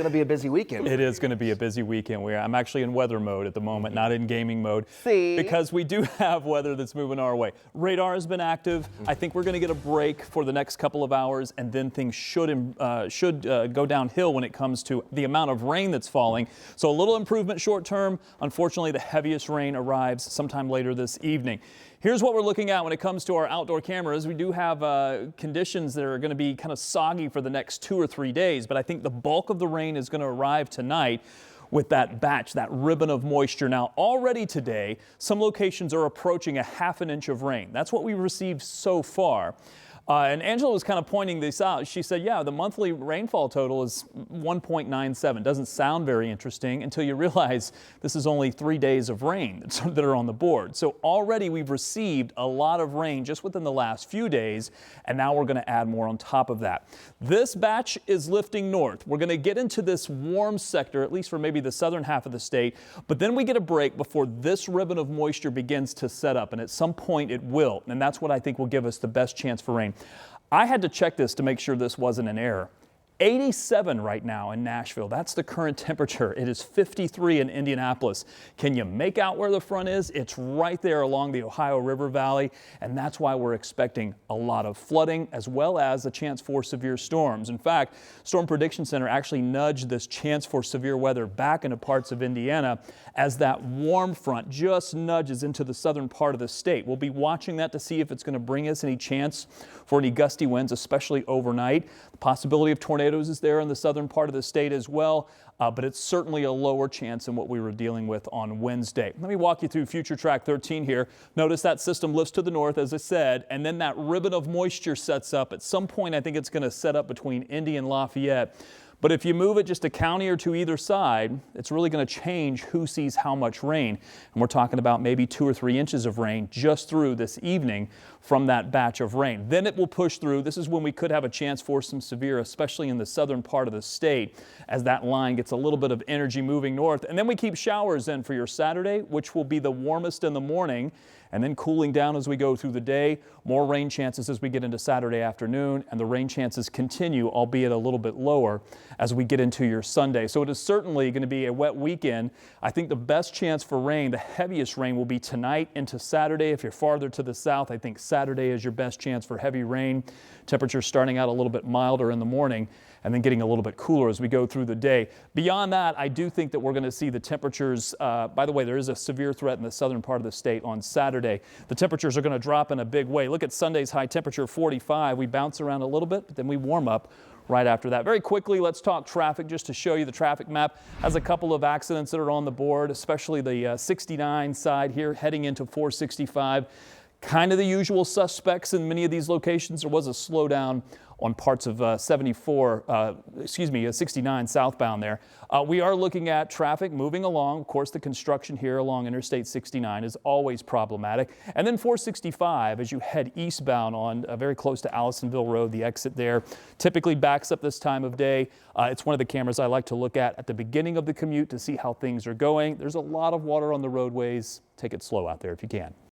going to be a busy weekend. It is going to be a busy weekend. I'm actually in weather mode at the moment, not in gaming mode. See? Because we do have weather that's moving our way. Radar has been active. I think we're going to get a break for the next couple of hours, and then things should go downhill when it comes to the amount of rain that's falling. So a little improvement short term. Unfortunately, the heaviest rain arrives sometime later this evening. Here's what we're looking at when it comes to our outdoor cameras. We do have conditions that are going to be kind of soggy for the next 2 or 3 days, but I think the bulk of the rain is going to arrive tonight with that batch, that ribbon of moisture. Now, already today, some locations are approaching a ½ inch of rain. That's what we've received so far. And Angela was kind of pointing this out. She said, yeah, the monthly rainfall total is 1.97. Doesn't sound very interesting until you realize this is only 3 days of rain that are on the board. So already we've received a lot of rain just within the last few days, and now we're going to add more on top of that. This batch is lifting north. We're going to get into this warm sector, at least for maybe the southern half of the state, but then we get a break before this ribbon of moisture begins to set up, and at some point it will, and that's what I think will give us the best chance for rain. I had to check this to make sure this wasn't an error. 87 right now in Nashville. That's the current temperature. It is 53 in Indianapolis. Can you make out where the front is? It's right there along the Ohio River Valley, and that's why we're expecting a lot of flooding as well as a chance for severe storms. In fact, Storm Prediction Center actually nudged this chance for severe weather back into parts of Indiana as that warm front just nudges into the southern part of the state. We'll be watching that to see if it's going to bring us any chance for any gusty winds, especially overnight. The possibility of tornadoes is there in the southern part of the state as well, but it's certainly a lower chance than what we were dealing with on Wednesday. Let me walk you through Future Track 13 here. Notice that system lifts to the north, as I said, and then that ribbon of moisture sets up. At some point, I think it's going to set up between Indy and Lafayette. But if you move it just a county or two either side, it's really going to change who sees how much rain. And we're talking about maybe 2 or 3 inches of rain just through this evening from that batch of rain. Then it will push through. This is when we could have a chance for some severe, especially in the southern part of the state, as that line gets a little bit of energy moving north. And then we keep showers in for your Saturday, which will be the warmest in the morning, and then cooling down as we go through the day. More rain chances as we get into Saturday afternoon, and the rain chances continue, albeit a little bit lower, as we get into your Sunday. So it is certainly going to be a wet weekend. I think the best chance for rain, the heaviest rain, will be tonight into Saturday. If you're farther to the south, I think Saturday is your best chance for heavy rain. Temperatures starting out a little bit milder in the morning and then getting a little bit cooler as we go through the day. Beyond that, I do think that we're going to see the temperatures. By the way, there is a severe threat in the southern part of the state on Saturday. The temperatures are going to drop in a big way. Look at Sunday's high temperature, 45. We bounce around a little bit, but then we warm up right after that. Very quickly, let's talk traffic just to show you the traffic map. Has a couple of accidents that are on the board, especially the 69 side here heading into 465. Kind of the usual suspects in many of these locations. There was a slowdown on parts of 69 southbound there. We are looking at traffic moving along. Of course, the construction here along Interstate 69 is always problematic. And then 465 as you head eastbound on very close to Allisonville Road, the exit there typically backs up this time of day. It's one of the cameras I like to look at the beginning of the commute to see how things are going. There's a lot of water on the roadways. Take it slow out there if you can.